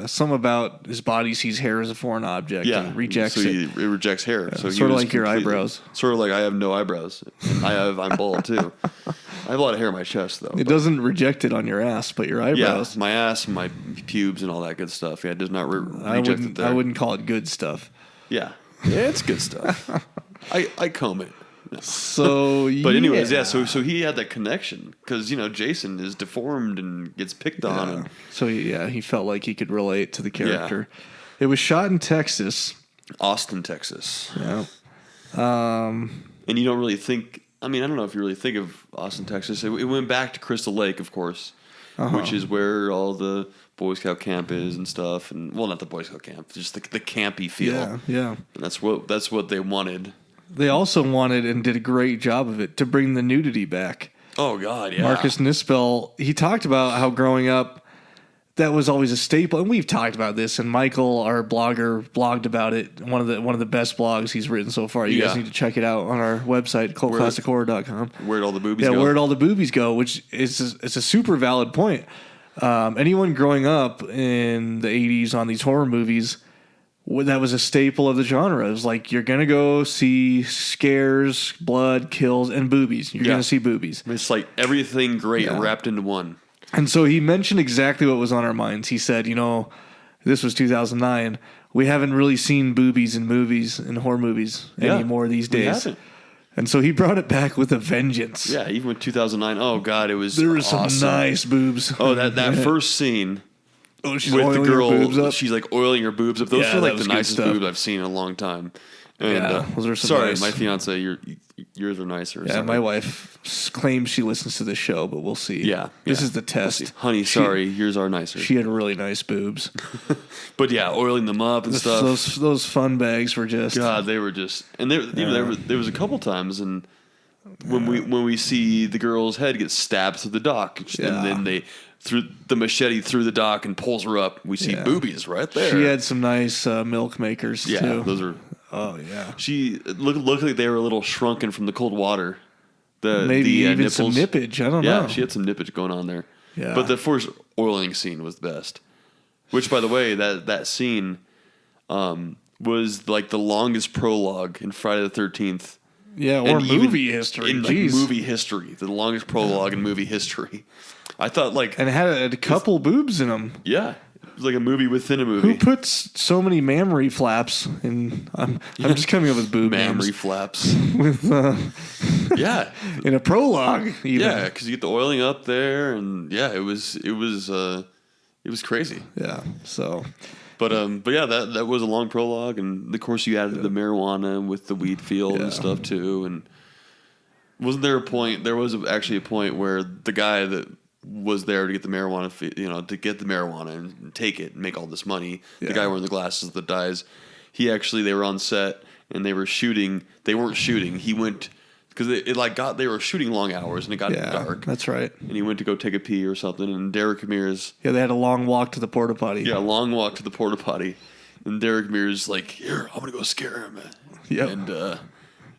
Some about his body sees hair as a foreign object and rejects it. It rejects hair. So sort of like your eyebrows. Sort of like I have no eyebrows. I'm bald too. I have a lot of hair on my chest though. It doesn't reject it on your ass, but your eyebrows. Yeah, my ass, my pubes, and all that good stuff. Yeah, it does not reject it there. I wouldn't call it good stuff. Yeah, it's good stuff. I comb it. So, but anyways, so he had that connection because Jason is deformed and gets picked on, and so he felt like he could relate to the character. It was shot in Texas, Austin, Texas. Yeah, and you don't really think. I mean, I don't know if you really think of Austin, Texas. It went back to Crystal Lake, of course, which is where all the Boy Scout camp is and stuff, and not the Boy Scout camp, just the campy feel. Yeah. And that's what they wanted. They also wanted, and did a great job of it, to bring the nudity back. Oh, God, yeah. Marcus Nispel, he talked about how growing up, that was always a staple. And we've talked about this, and Michael, our blogger, blogged about it. One of the best blogs he's written so far. You guys need to check it out on our website, cultclassichorror.com. Where'd all the boobies go? Yeah, where'd all the boobies go, which is it's a super valid point. Anyone growing up in the 80s on these horror movies, that was a staple of the genre. It was like, you're going to go see scares, blood, kills, and boobies. You're going to see boobies. It's like everything great wrapped into one. And so he mentioned exactly what was on our minds. He said, this was 2009. we haven't really seen boobies in horror movies anymore these we days. haven't. And so he brought it back with a vengeance. Yeah, even with 2009. Oh God, it was There were awesome. some nice boobs. Oh, that first scene she's with the oiling her girl, boobs up. she's like oiling her boobs up. Those Yeah, are that like was the good nicest stuff. boobs I've seen in a long time. And, Yeah, those are some sorry, nice. my fiance, yours are nicer. Yeah, my wife claims she listens to the show, but we'll see. Yeah, This yeah. is the test. We'll see. Honey, sorry, yours are nicer. She had really nice boobs. But yeah, oiling them up and stuff. Those fun bags were just... God, they were just, and there was a couple times, and when we see the girl's head get stabbed through the dock, and then they threw the machete through the dock and pulls her up. We see boobies right there. She had some nice milk makers, yeah, too. those are. Oh, yeah. She looked like they were a little shrunken from the cold water. Maybe even nipples. some nippage. I don't know. Yeah, she had some nippage going on there. Yeah. But the first oiling scene was the best. Which, by the way, that scene was like the longest prologue in Friday the 13th. Yeah, or And even movie history. In like Jeez. movie history. The longest prologue in movie history. I thought like... And it had a couple boobs in them. Yeah. It was like a movie within a movie. Who puts so many mammary flaps in... I'm just coming up with boob Mammary names. flaps. With, Yeah. in a prologue, even. Yeah, because you get the oiling up there, and yeah, it was crazy. Yeah, so... But yeah, that was a long prologue, and of course you added the marijuana with the wheat field and stuff too. And wasn't there a point? There was actually a point where the guy that was there to get the marijuana, to get the marijuana and take it and make all this money, the guy wearing the glasses that dies, they were on set and they were shooting. They weren't shooting. He went. Because they were shooting long hours and it got dark. That's right. And he went to go take a pee or something. And Derek Mears, Yeah, they had a long walk to the porta potty. yeah, long walk to the porta potty. And Derek Mears like, here, I'm gonna go scare him. Yep.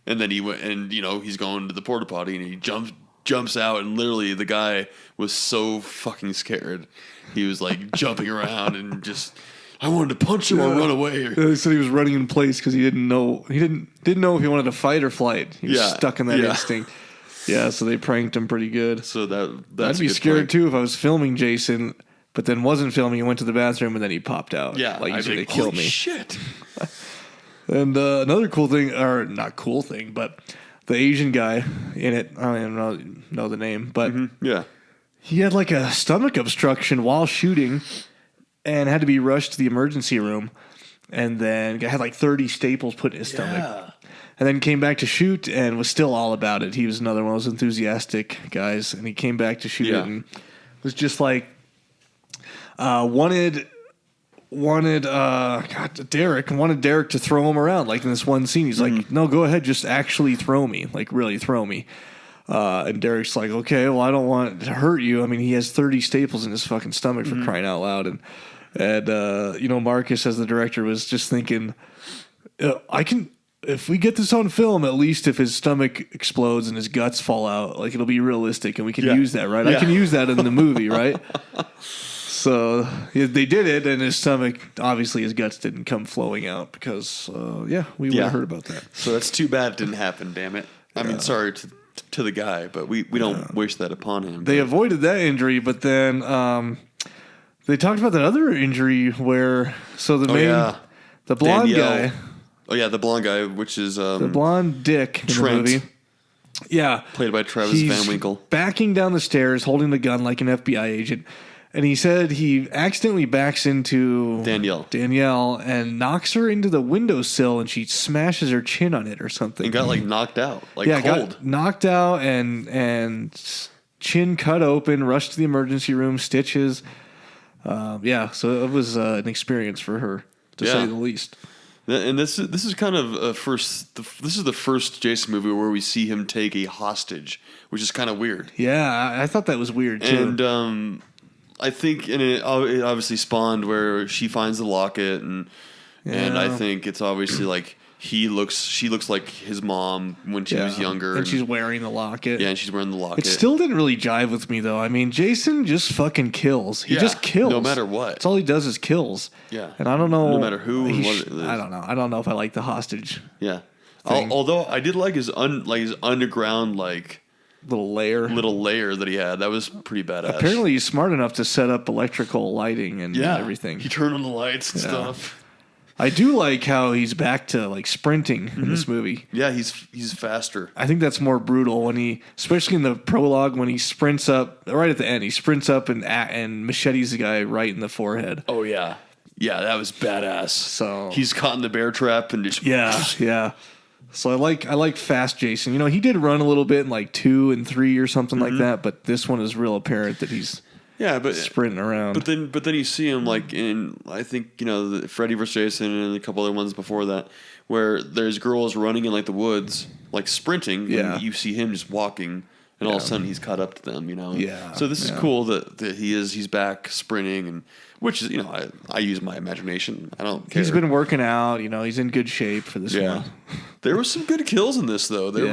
And then he went and he's going to the porta potty and he jumps out and literally the guy was so fucking scared. He was like jumping around and just. I wanted to punch him or run away. They said he was running in place because he didn't know. He didn't know if he wanted to fight or flight. He was stuck in that instinct. Yeah, so they pranked him pretty good. So I'd that's be a good scared prank. too if I was filming Jason, but then wasn't filming. He went to the bathroom and then he popped out. Yeah, like I'd he's be gonna like, kill holy me. Shit. And another cool thing, or not cool thing, but the Asian guy in it. I don't even know the name, but Yeah. he had like a stomach obstruction while shooting. And had to be rushed to the emergency room, and then had like 30 staples put in his stomach, and then came back to shoot and was still all about it. He was another one of those enthusiastic guys, and he came back to shoot it and was just like wanted Derek to throw him around like in this one scene. He's like, no, go ahead, just actually throw me, like really throw me. And Derek's like, okay, well, I don't want to hurt you. I mean, he has 30 staples in his fucking stomach for crying out loud. And Marcus, as the director, was just thinking, if we get this on film, at least if his stomach explodes and his guts fall out, like it'll be realistic and we can use that, right? Yeah. I can use that in the movie, right? So they did it, and his stomach, obviously his guts didn't come flowing out because, we would have heard about that. So that's too bad it didn't happen, damn it. I mean, sorry to the guy, but we don't wish that upon him. They avoided that injury, but then they talked about that other injury where the blonde Danielle. guy, Oh yeah, the blonde guy, which is the blonde dick in Trent. the movie. Yeah. played by Travis He's Van Winkle. backing down the stairs, holding the gun like an FBI agent. And he said he accidentally backs into Danielle and knocks her into the windowsill, and she smashes her chin on it or something. And got like knocked out, like cold. Got knocked out and chin cut open, rushed to the emergency room, stitches. So it was an experience for her, to say the least. And this is kind of this is the first Jason movie where we see him take a hostage, which is kind of weird. Yeah, I thought that was weird too. And I think it obviously spawned where she finds the locket, and I think it's obviously like she looks like his mom when she was younger, and she's wearing the locket. Yeah, and she's wearing the locket. It still didn't really jive with me though. I mean, Jason just fucking kills. He just kills, no matter what. That's all he does is kills. Yeah, and I don't know, no matter who and what it is. I don't know. I don't know if I like the hostage. Yeah, although I did like his underground little layer that he had. That was pretty badass. Apparently, he's smart enough to set up electrical lighting and everything. He turned on the lights and stuff. I do like how he's back to like sprinting in this movie. Yeah, he's faster. I think that's more brutal when he, especially in the prologue, when he sprints up right at the end. He sprints up and machetes the guy right in the forehead. Oh yeah, yeah, that was badass. So he's caught in the bear trap and just yeah. So I like fast Jason. You know, he did run a little bit in like 2 and 3 or something like that, but this one is real apparent that he's sprinting around. But then you see him like in, I think, the Freddy vs. Jason and a couple other ones before that, where there's girls running in like the woods, like sprinting. Yeah. And you see him just walking, and all of a sudden he's caught up to them. Yeah. So this is cool that he's back sprinting, and which is I use my imagination. I don't care. He's been working out. He's in good shape for this one. There was some good kills in this though. There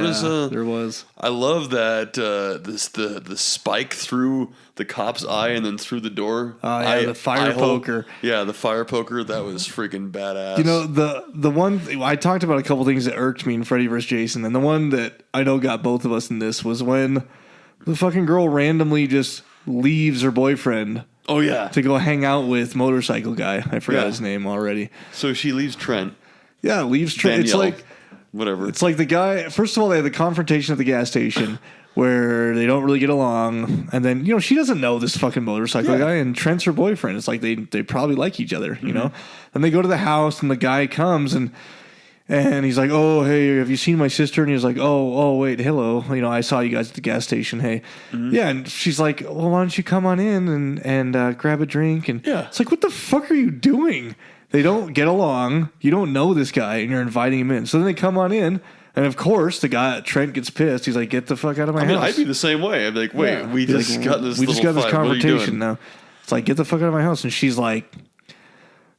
was. I love that the spike through the cop's eye and then through the door. Oh yeah, the fire poker. Yeah, the fire poker. That was freaking badass. The one I talked about a couple things that irked me in Freddy vs. Jason, and the one that I know got both of us in this was when the fucking girl randomly just leaves her boyfriend. Oh yeah, to go hang out with motorcycle guy. I forgot his name already. So she leaves Trent. Yeah, leaves Trent. Danielle, it's like whatever. It's like the guy. First of all, they have the confrontation at the gas station where they don't really get along, and then she doesn't know this fucking motorcycle guy, and Trent's her boyfriend. It's like they probably like each other, And they go to the house, and the guy comes and he's like, "Oh, hey, have you seen my sister?" And he's like, "Oh, wait, hello. I saw you guys at the gas station. Hey, yeah." And she's like, "Well, why don't you come on in and grab a drink?" And it's like, what the fuck are you doing? They don't get along. You don't know this guy, and you're inviting him in. So then they come on in, and of course, the guy Trent gets pissed. He's like, "Get the fuck out of my house." I'd be the same way. I'd be like, "Wait, we just got this. We just got this fight. confrontation now." It's like, "Get the fuck out of my house." And she's like,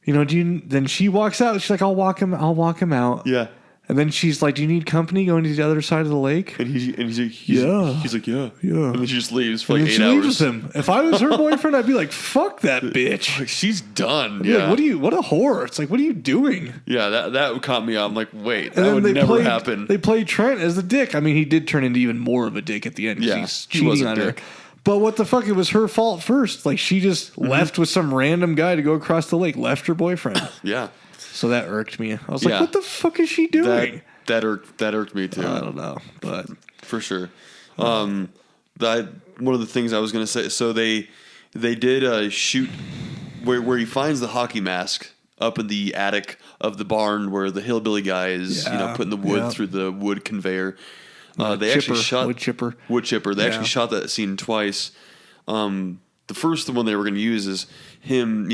Then she walks out. She's like, "I'll walk him out." Yeah. And then she's like, "Do you need company going to the other side of the lake?" And he's like, "Yeah." He's like, "Yeah." Yeah. And then she just leaves for And like then 8 she hours. leaves him. If I was her boyfriend, I'd be like, "Fuck that bitch." Like, she's done. I'd be like, what a whore. It's like, what are you doing? Yeah, that caught me off. I'm like, wait, And that would never played, happen. They played Trent as the dick. I mean, he did turn into even more of a dick at the end. Yeah, He's he was cheating a on her. dick. But what the fuck? It was her fault first. Like, she just left with some random guy to go across the lake, left her boyfriend. Yeah. So that irked me. I was like, what the fuck is she doing? That irked me too. I don't know, but for sure. One of the things I was going to say. So they did shoot where he finds the hockey mask up in the attic of the barn where the hillbilly guy is, putting the wood through the wood conveyor. They actually shot wood chipper. They actually shot that scene twice. The first one they were going to use is him,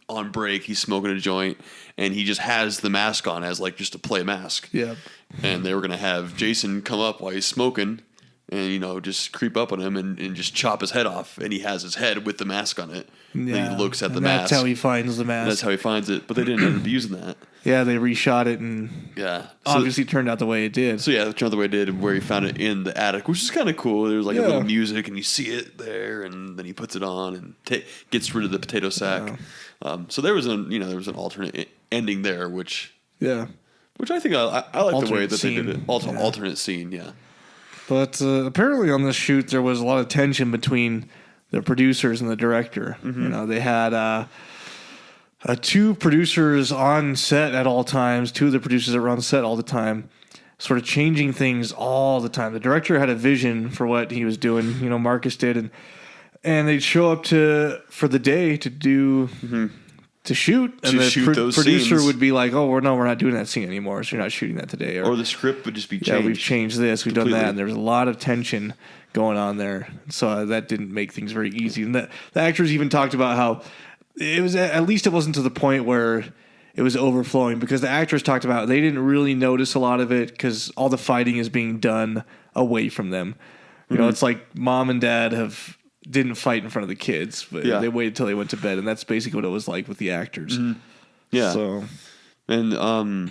on break, he's smoking a joint, and he just has the mask on as like just a play mask. Yeah. And they were going to have Jason come up while he's smoking and, just creep up on him and just chop his head off. And he has his head with the mask on it. Yeah. And he looks at the That's mask. how he finds the mask. And that's how he finds it. But they didn't end up using that. Yeah, they reshot it and obviously turned out the way it did. So yeah, it turned out the way it did, where he found it in the attic, which is kind of cool. There was like a little music, and you see it there, and then he puts it on and gets rid of the potato sack. So there was an alternate ending there, which I think I like Alternate the way that scene. they did it. Alternate scene, yeah. But apparently on this shoot, there was a lot of tension between the producers and the director. They had 2 producers on set at all times, 2 of the producers that were on set all the time, sort of changing things all the time. The director had a vision for what he was doing, Marcus did, and they'd show up for the day to do to shoot, and the producer scenes. would be like, "Oh, we're not doing that scene anymore, so you're not shooting that today." Or the script would just be changed. Yeah, we've changed this, we've done that, and there was a lot of tension going on there, so that didn't make things very easy. And the actors even talked about how it was, at least it wasn't to the point where it was overflowing, because the actors talked about they didn't really notice a lot of it because all the fighting is being done away from them. It's like mom and dad didn't fight in front of the kids, but they waited till they went to bed, and that's basically what it was like with the actors. Yeah. So, and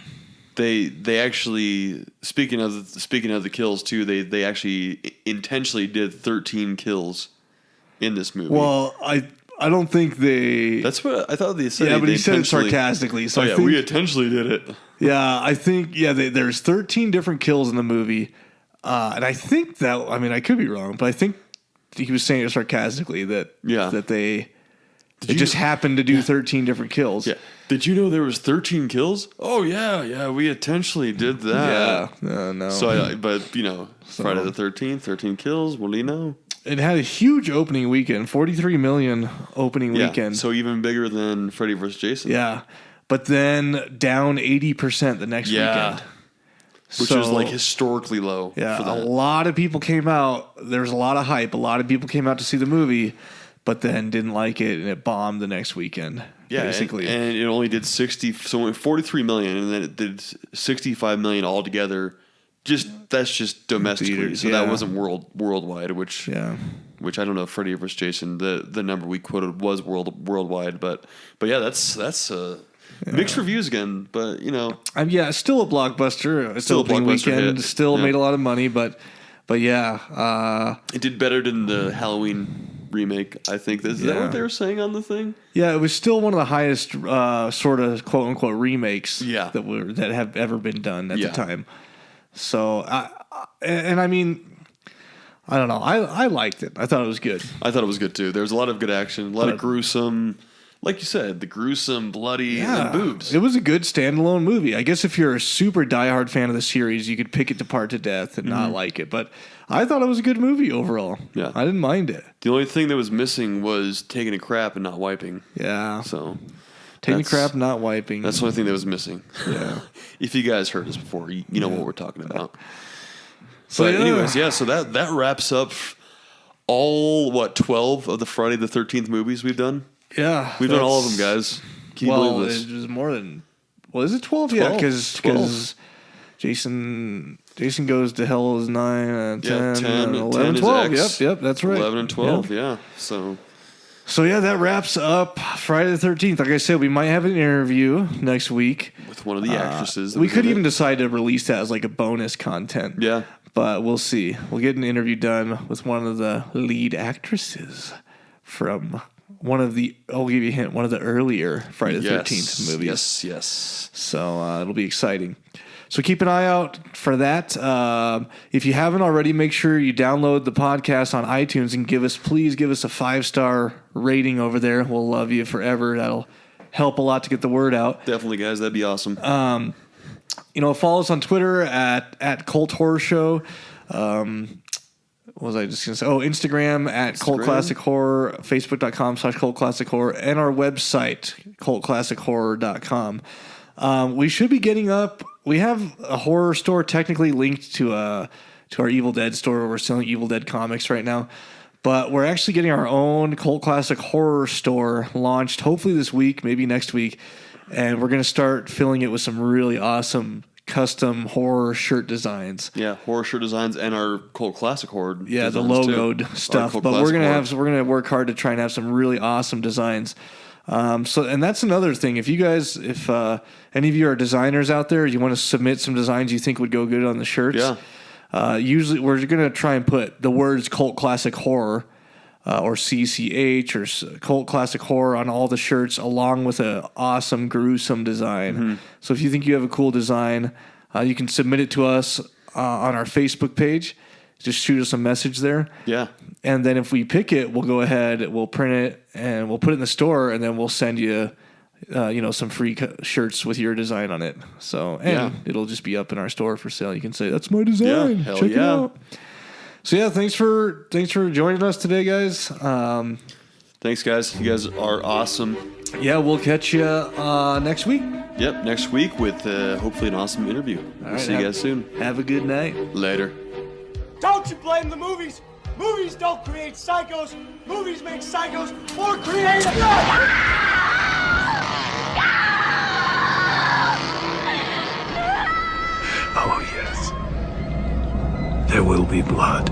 they actually, speaking of the kills too, they actually intentionally did 13 kills in this movie. Well, I don't think they. That's what I thought they said. Yeah, but he said it sarcastically. So I think, we intentionally did it. Yeah, I think there's 13 different kills in the movie, and I think that I could be wrong, but I think he was saying it sarcastically that they It just happened to do 13 different kills. Yeah. Did you know there was 13 kills? Oh yeah, we intentionally did that. Yeah, no. So, Friday the 13th, 13 kills. What do you know? It had a huge opening weekend, 43 million opening weekend. So even bigger than Freddy vs. Jason. Yeah, but then down 80% the next weekend. Which is like historically low. Yeah, for that. a lot of people came out. There was a lot of hype. A lot of people came out to see the movie, but then didn't like it, and it bombed the next weekend. Yeah, basically. And it only did 43 million, and then it did 65 million altogether. That's just domestically. Theaters, so that wasn't worldwide, which I don't know if Freddy vs. Jason, the number we quoted was worldwide, but yeah, that's mixed reviews again, but still a blockbuster. It's still a opening blockbuster weekend. hit. Still made a lot of money, but yeah, it did better than the Halloween remake. I think is that what they were saying on the thing? Yeah, it was still one of the highest sort of quote unquote remakes that have ever been done at the time. So, I mean, I don't know. I liked it. I thought it was good. I thought it was good too. There was a lot of good action, a lot of gruesome. Like you said, the gruesome, bloody, and boobs. It was a good standalone movie. I guess if you're a super diehard fan of the series, you could pick it apart to death and not like it. But I thought it was a good movie overall. Yeah. I didn't mind it. The only thing that was missing was taking a crap and not wiping. Yeah. So taking a crap, not wiping. That's the only thing that was missing. Yeah. If you guys heard us before, you know what we're talking about. But anyways, so that wraps up all 12 of the Friday the 13th movies we've done. Yeah. We've done all of them, guys. Can you believe this? It was more than... Well, is it 12? Yeah, because Jason Goes to Hell is 9, 10, 10, 11, 12. Yep, that's right. 11 and 12, yeah. So yeah, that wraps up Friday the 13th. Like I said, we might have an interview next week. With one of the actresses. We could even decide to release that as like a bonus content. Yeah. But we'll see. We'll get an interview done with one of the lead actresses from... I'll give you a hint, one of the earlier Friday the 13th movies. Yes. So it'll be exciting. So keep an eye out for that. If you haven't already, make sure you download the podcast on iTunes and please give us a 5-star rating over there. We'll love you forever. That'll help a lot to get the word out. Definitely, guys. That'd be awesome. Follow us on Twitter at Cult Horror Show. What was I just going to say? Oh, Instagram at Cult Classic Horror, Facebook.com/Cult Classic Horror, and our website, cultclassichorror.com. We should be getting up. We have a horror store technically linked to our Evil Dead store where we're selling Evil Dead comics right now. But we're actually getting our own Cult Classic Horror store launched hopefully this week, maybe next week. And we're going to start filling it with some really awesome custom horror shirt designs. Yeah, horror shirt designs and our Cult Classic Horror. Yeah, the logoed stuff. But we're gonna work hard to try and have some really awesome designs. And that's another thing. If any of you are designers out there, you want to submit some designs you think would go good on the shirts. Yeah. Usually we're gonna try and put the words Cult Classic Horror. Or CCH or Cult Classic Horror on all the shirts, along with an awesome, gruesome design. Mm-hmm. So if you think you have a cool design, you can submit it to us on our Facebook page. Just shoot us a message there. Yeah. And then if we pick it, we'll go ahead, we'll print it, and we'll put it in the store, and then we'll send you, some free shirts with your design on it. So, it'll just be up in our store for sale. You can say, that's my design. Yeah, Check it out. So thanks for joining us today, guys. Thanks, guys. You guys are awesome. Yeah, we'll catch you next week. Yep, next week with hopefully an awesome interview. We'll see you guys soon. Have a good night. Later. Don't you blame the movies. Movies don't create psychos. Movies make psychos more creative. Oh, yes. There will be blood.